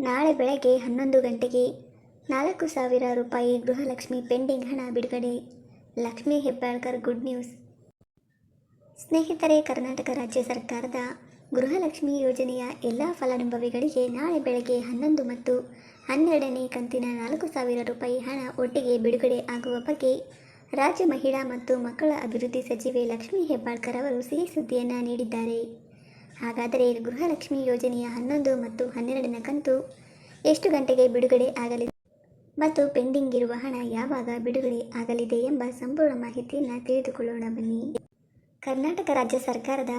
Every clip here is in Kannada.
ನಾಳೆ ಬೆಳಗ್ಗೆ 11 ಗಂಟೆಗೆ 4,000 ರೂಪಾಯಿ ಗೃಹಲಕ್ಷ್ಮಿ ಪೆಂಡಿಂಗ್ ಹಣ ಬಿಡುಗಡೆ. Lakshmi Hebbalkar good news. ಸ್ನೇಹಿತರೆ, ಕರ್ನಾಟಕ ರಾಜ್ಯ ಸರ್ಕಾರದ ಗೃಹಲಕ್ಷ್ಮಿ ಯೋಜನೆಯ ಎಲ್ಲ ಫಲಾನುಭವಿಗಳಿಗೆ ನಾಳೆ ಬೆಳಗ್ಗೆ 11 ಮತ್ತು 12ನೇ ಕಂತಿನ 4,000 ರೂಪಾಯಿ ಹಣ ಒಟ್ಟಿಗೆ ಬಿಡುಗಡೆ ಆಗುವ ಬಗ್ಗೆ ರಾಜ್ಯ ಮಹಿಳಾ ಮತ್ತು ಮಕ್ಕಳ ಅಭಿವೃದ್ಧಿ ಸಚಿವೆ ಲಕ್ಷ್ಮೀ ಹೆಬ್ಬಾಳ್ಕರ್ ಅವರು ಸಿಹಿ ಸುದ್ದಿಯನ್ನು ನೀಡಿದ್ದಾರೆ. ಹಾಗಾದರೆ ಗೃಹಲಕ್ಷ್ಮಿ ಯೋಜನೆಯ 11 ಮತ್ತು 12ನ ಕಂತು ಎಷ್ಟು ಗಂಟೆಗೆ ಬಿಡುಗಡೆ ಆಗಲಿದೆ ಮತ್ತು ಪೆಂಡಿಂಗ್ ಇರುವ ಹಣ ಯಾವಾಗ ಬಿಡುಗಡೆ ಆಗಲಿದೆ ಎಂಬ ಸಂಪೂರ್ಣ ಮಾಹಿತಿಯನ್ನು ತಿಳಿದುಕೊಳ್ಳೋಣ ಬನ್ನಿ. ಕರ್ನಾಟಕ ರಾಜ್ಯ ಸರ್ಕಾರದ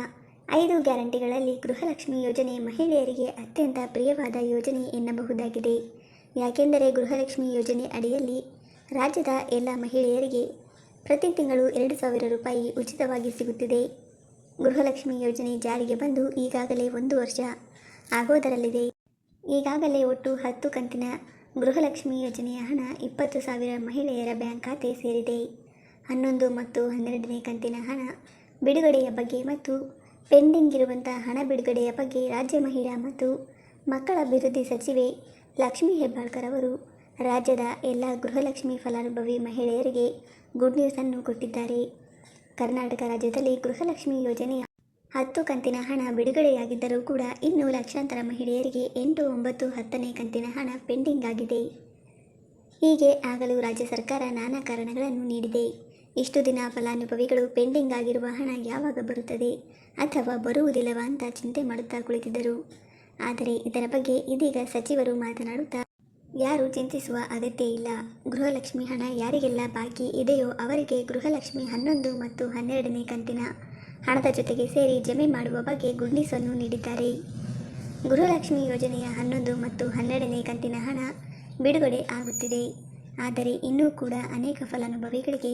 5 ಗ್ಯಾರಂಟಿಗಳಲ್ಲಿ ಗೃಹಲಕ್ಷ್ಮಿ ಯೋಜನೆ ಮಹಿಳೆಯರಿಗೆ ಅತ್ಯಂತ ಪ್ರಿಯವಾದ ಯೋಜನೆ ಎನ್ನಬಹುದಾಗಿದೆ. ಯಾಕೆಂದರೆ ಗೃಹಲಕ್ಷ್ಮಿ ಯೋಜನೆ ಅಡಿಯಲ್ಲಿ ರಾಜ್ಯದ ಎಲ್ಲ ಮಹಿಳೆಯರಿಗೆ ಪ್ರತಿ ತಿಂಗಳು 2,000 ರೂಪಾಯಿ ಉಚಿತವಾಗಿ ಸಿಗುತ್ತಿದೆ. ಗೃಹಲಕ್ಷ್ಮಿ ಯೋಜನೆ ಜಾರಿಗೆ ಬಂದು ಈಗಾಗಲೇ 1 ವರ್ಷ ಆಗೋದರಲ್ಲಿದೆ. ಈಗಾಗಲೇ ಒಟ್ಟು 10 ಕಂತಿನ ಗೃಹಲಕ್ಷ್ಮಿ ಯೋಜನೆಯ ಹಣ 20,000 ಮಹಿಳೆಯರ ಬ್ಯಾಂಕ್ ಖಾತೆ ಸೇರಿದೆ. 11 ಮತ್ತು 12ನೇ ಕಂತಿನ ಹಣ ಬಿಡುಗಡೆಯ ಬಗ್ಗೆ ಮತ್ತು ಪೆಂಡಿಂಗ್ ಇರುವಂತಹ ಹಣ ಬಿಡುಗಡೆಯ ಬಗ್ಗೆ ರಾಜ್ಯ ಮಹಿಳಾ ಮತ್ತು ಮಕ್ಕಳ ಅಭಿವೃದ್ಧಿ ಸಚಿವೆ ಲಕ್ಷ್ಮೀ ಹೆಬ್ಬಾಳ್ಕರ್ ಅವರು ರಾಜ್ಯದ ಎಲ್ಲ ಗೃಹಲಕ್ಷ್ಮಿ ಫಲಾನುಭವಿ ಮಹಿಳೆಯರಿಗೆ ಗುಡ್ ನ್ಯೂಸನ್ನು ಕೊಟ್ಟಿದ್ದಾರೆ. ಕರ್ನಾಟಕ ರಾಜ್ಯದಲ್ಲಿ ಗೃಹಲಕ್ಷ್ಮಿ ಯೋಜನೆಯ 10 ಕಂತಿನ ಹಣ ಬಿಡುಗಡೆಯಾಗಿದ್ದರೂ ಕೂಡ ಇನ್ನೂ ಲಕ್ಷಾಂತರ ಮಹಿಳೆಯರಿಗೆ 8, 9, 10ನೇ ಕಂತಿನ ಹಣ ಪೆಂಡಿಂಗ್ ಆಗಿದೆ. ಹೀಗೆ ಆಗಲು ರಾಜ್ಯ ಸರ್ಕಾರ ನಾನಾ ಕಾರಣಗಳನ್ನು ನೀಡಿದೆ. ಇಷ್ಟು ದಿನ ಫಲಾನುಭವಿಗಳು ಪೆಂಡಿಂಗ್ ಆಗಿರುವ ಹಣ ಯಾವಾಗ ಬರುತ್ತದೆ ಅಥವಾ ಬರುವುದಿಲ್ಲವಾ ಅಂತ ಚಿಂತೆ ಮಾಡುತ್ತಾ ಕುಳಿತಿದ್ದರು. ಆದರೆ ಇದರ ಬಗ್ಗೆ ಇದೀಗ ಸಚಿವರು ಮಾತನಾಡುತ್ತಾ ಯಾರೂ ಚಿಂತಿಸುವ ಅಗತ್ಯ ಇಲ್ಲ. ಗೃಹಲಕ್ಷ್ಮಿ ಹಣ ಯಾರಿಗೆಲ್ಲ ಬಾಕಿ ಇದೆಯೋ ಅವರಿಗೆ ಗೃಹಲಕ್ಷ್ಮಿ 11 ಮತ್ತು 12ನೇ ಕಂತಿನ ಹಣದ ಜೊತೆಗೆ ಸೇರಿ ಜಮೆ ಮಾಡುವ ಬಗ್ಗೆ ಗುಡ್ ನ್ಯೂಸ್ ಅನ್ನು ನೀಡಿದ್ದಾರೆ. ಗೃಹಲಕ್ಷ್ಮಿ ಯೋಜನೆಯ 11 ಮತ್ತು 12ನೇ ಕಂತಿನ ಹಣ ಬಿಡುಗಡೆ ಆಗುತ್ತಿದೆ. ಆದರೆ ಇನ್ನೂ ಕೂಡ ಅನೇಕ ಫಲಾನುಭವಿಗಳಿಗೆ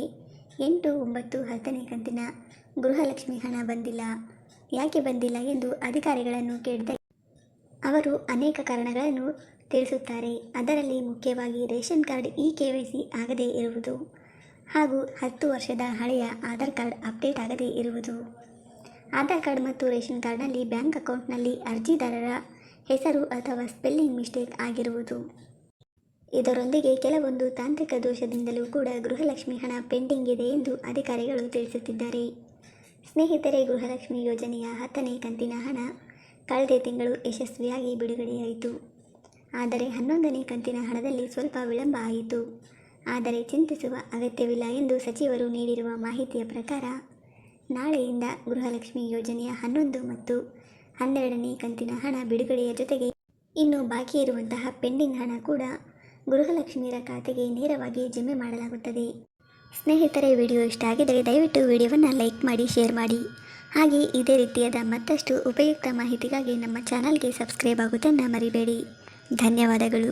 8, 9, 10ನೇ ಕಂತಿನ ಗೃಹಲಕ್ಷ್ಮಿ ಹಣ ಬಂದಿಲ್ಲ. ಯಾಕೆ ಬಂದಿಲ್ಲ ಎಂದು ಅಧಿಕಾರಿಗಳನ್ನು ಕೇಳಿದರೆ ಅವರು ಅನೇಕ ಕಾರಣಗಳನ್ನು ತಿಳಿಸುತ್ತಾರೆ. ಅದರಲ್ಲಿ ಮುಖ್ಯವಾಗಿ ರೇಷನ್ ಕಾರ್ಡ್ KYC ಆಗದೇ ಇರುವುದು ಹಾಗೂ 10 ವರ್ಷದ ಹಳೆಯ ಆಧಾರ್ ಕಾರ್ಡ್ ಅಪ್ಡೇಟ್ ಆಗದೇ ಇರುವುದು, ಆಧಾರ್ ಕಾರ್ಡ್ ಮತ್ತು ರೇಷನ್ ಕಾರ್ಡ್ನಲ್ಲಿ ಬ್ಯಾಂಕ್ ಅಕೌಂಟ್ನಲ್ಲಿ ಅರ್ಜಿದಾರರ ಹೆಸರು ಅಥವಾ ಸ್ಪೆಲ್ಲಿಂಗ್ ಮಿಸ್ಟೇಕ್ ಆಗಿರುವುದು. ಇದರೊಂದಿಗೆ ಕೆಲವೊಂದು ತಾಂತ್ರಿಕ ದೋಷದಿಂದಲೂ ಕೂಡ ಗೃಹಲಕ್ಷ್ಮಿ ಹಣ ಪೆಂಡಿಂಗ್ ಇದೆ ಎಂದು ಅಧಿಕಾರಿಗಳು ತಿಳಿಸುತ್ತಿದ್ದಾರೆ. ಸ್ನೇಹಿತರೆ, ಗೃಹಲಕ್ಷ್ಮಿ ಯೋಜನೆಯ 10ನೇ ಕಂತಿನ ಹಣ ಕಳೆದ ತಿಂಗಳು ಯಶಸ್ವಿಯಾಗಿ ಬಿಡುಗಡೆಯಾಯಿತು. ಆದರೆ 11ನೇ ಕಂತಿನ ಹಣದಲ್ಲಿ ಸ್ವಲ್ಪ ವಿಳಂಬ ಆಯಿತು. ಆದರೆ ಚಿಂತಿಸುವ ಅಗತ್ಯವಿಲ್ಲ ಎಂದು ಸಚಿವರು ನೀಡಿರುವ ಮಾಹಿತಿಯ ಪ್ರಕಾರ ನಾಳೆಯಿಂದ ಗೃಹಲಕ್ಷ್ಮಿ ಯೋಜನೆಯ 11 ಮತ್ತು 12ನೇ ಕಂತಿನ ಹಣ ಬಿಡುಗಡೆಯ ಜೊತೆಗೆ ಇನ್ನು ಬಾಕಿ ಇರುವಂತಹ ಪೆಂಡಿಂಗ್ ಹಣ ಕೂಡ ಗೃಹಲಕ್ಷ್ಮಿಯರ ಖಾತೆಗೆ ನೇರವಾಗಿ ಜಮೆ ಮಾಡಲಾಗುತ್ತದೆ. ಸ್ನೇಹಿತರೆ, ವಿಡಿಯೋ ಇಷ್ಟ ಆಗಿದರೆ ದಯವಿಟ್ಟು ವಿಡಿಯೋವನ್ನು ಲೈಕ್ ಮಾಡಿ, ಶೇರ್ ಮಾಡಿ. ಹಾಗೆ ಇದೇ ರೀತಿಯಾದ ಮತ್ತಷ್ಟು ಉಪಯುಕ್ತ ಮಾಹಿತಿಗಾಗಿ ನಮ್ಮ ಚಾನಲ್ಗೆ ಸಬ್ಸ್ಕ್ರೈಬ್ ಆಗುವುದನ್ನು ಮರಿಬೇಡಿ. ಧನ್ಯವಾದಗಳು.